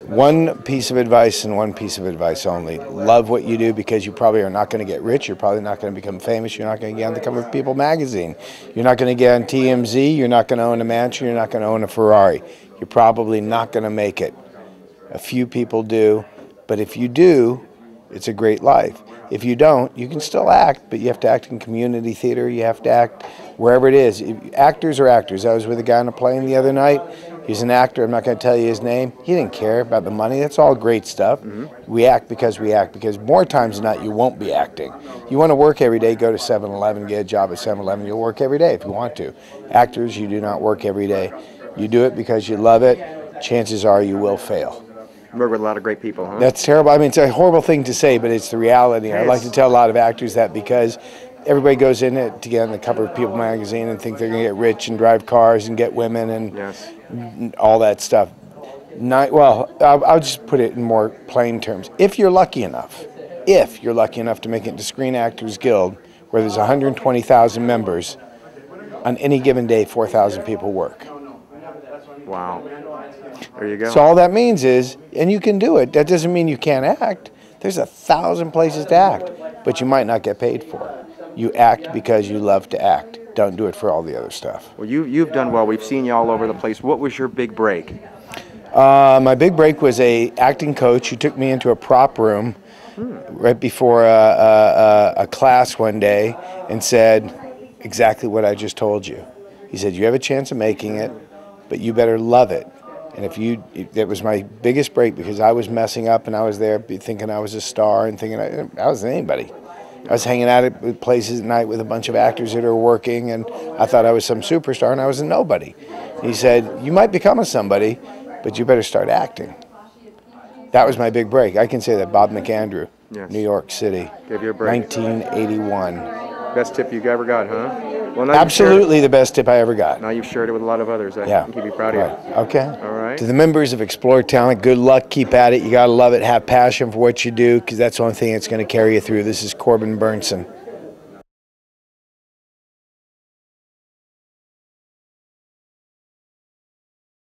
One piece of advice and one piece of advice only. Love what you do, because you probably are not going to get rich. You're probably not going to become famous. You're not going to get on the cover of People magazine. You're not going to get on TMZ. You're not going to own a mansion. You're not going to own a Ferrari. You're probably not going to make it. A few people do, but if you do, it's a great life. If you don't, you can still act, but you have to act in community theater. You have to act wherever it is. Actors are actors. I was with a guy on a plane the other night. He's an actor. I'm not going to tell you his name. He didn't care about the money. That's all great stuff. We act, because more times than not, you won't be acting. You want to work every day, go to 7-Eleven, get a job at 7-Eleven. You'll work every day if you want to. Actors, you do not work every day. You do it because you love it. Chances are you will fail. Work with a lot of great people, huh? That's terrible. I mean, it's a horrible thing to say, but it's the reality. I like to tell a lot of actors that, because everybody goes in it to get on the cover of People magazine and think they're going to get rich and drive cars and get women and all that stuff. I'll just put it in more plain terms. If you're lucky enough to make it into Screen Actors Guild, where there's 120,000 members, on any given day, 4,000 people work. Wow. There you go. So all that means is, and you can do it. That doesn't mean you can't act. There's 1,000 places to act, but you might not get paid for it. You act because you love to act. Don't do it for all the other stuff. Well, you've done well. We've seen you all over the place. What was your big break? My big break was a acting coach who took me into a prop room right before a class one day and said exactly what I just told you. He said, you have a chance of making it, but you better love it. And that was my biggest break, because I was messing up and I was there thinking I was a star and thinking I wasn't anybody. I was hanging out at places at night with a bunch of actors that are working, and I thought I was some superstar, and I was a nobody. He said, you might become a somebody, but you better start acting. That was my big break. I can say that. Bob McAndrew, New York City, gave you a break. 1981. Best tip you ever got, huh? Well, absolutely the best tip I ever got. Now you've shared it with a lot of others. I can be proud of you. Okay. All right. To the members of Explore Talent, good luck. Keep at it. You got to love it. Have passion for what you do, because that's the only thing that's going to carry you through. This is Corbin Bernsen.